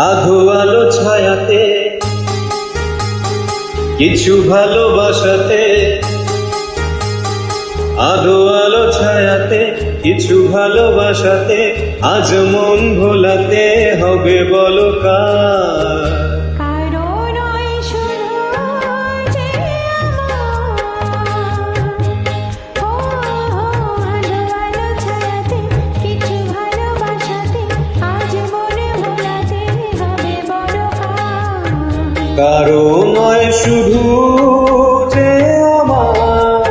আধো আলো ছায়াতে কিছু ভালোবাসাতে, আধো আলো ছায়াতে কিছু ভালোবাসাতে, আজ মন ভোলাতে হবে বলো কার? কারো নয় শুধু যে আমার।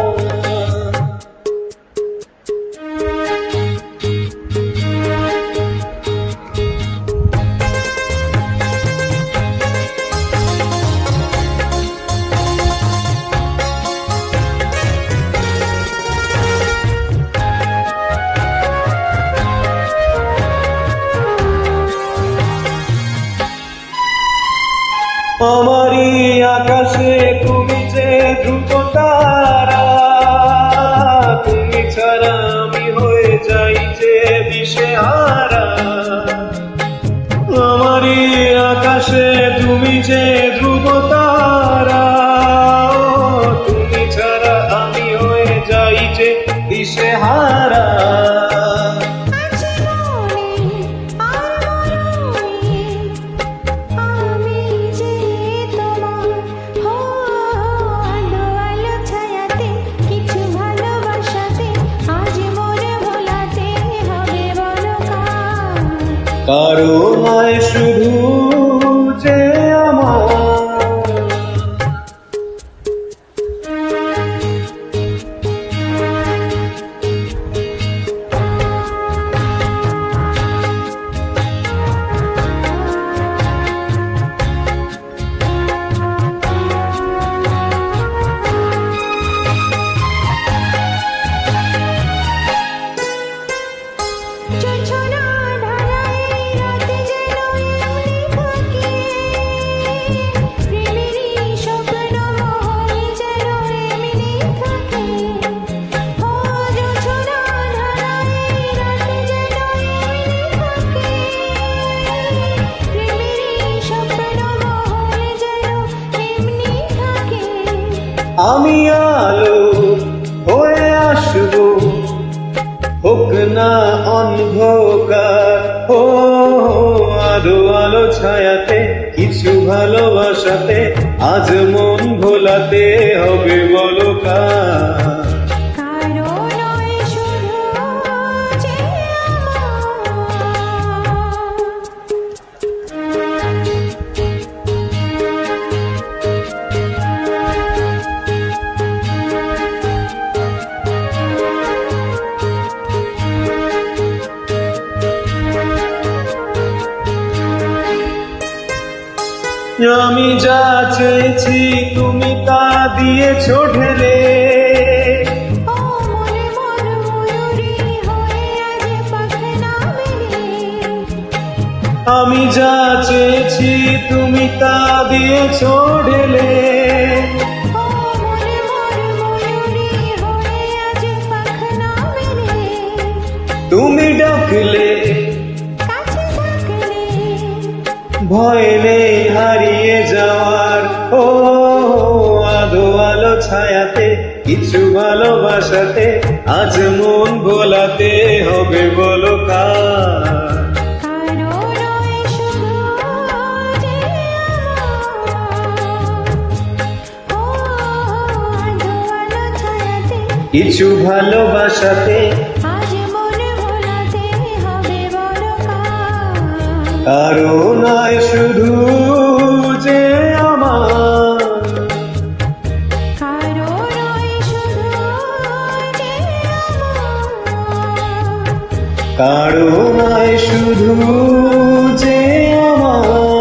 আমারই আকাশে তুমি যে ধ্রুব তারা, তুমি ছাড়া আমি হয়ে যাই যে দিশেহারা। আমারই আকাশে তুমি যে ধ্রুব তারা, তুমি ছাড়া আমি হয়ে যাই যে দিশেহারা। কারো নয় শুধু যে আমার। আমি আলো হয়ে আসবো, হোক না অন্ধকার। ও আলো আলো ছায়াতে কিছু ভালোবাসাতে, আজ মন ভোলাতে হবে বলো কার? আমি যা চেয়েছি তুমি তা দিয়েছো ঢেলে, আমি যা চেয়েছি তুমি তা দিয়েছো ঢেলে। তুমি ডাকলে ভয় নেই হারিয়ে যাওয়ার। ও আধো আলো ছায়াতে কিছু ভালোবাসাতে, আজ মন ভোলাতে হবে বলো কার? কিছু ভালোবাসাতে কারো নয় শুধু যে আমার। কারো নয় শুধু যে আমার।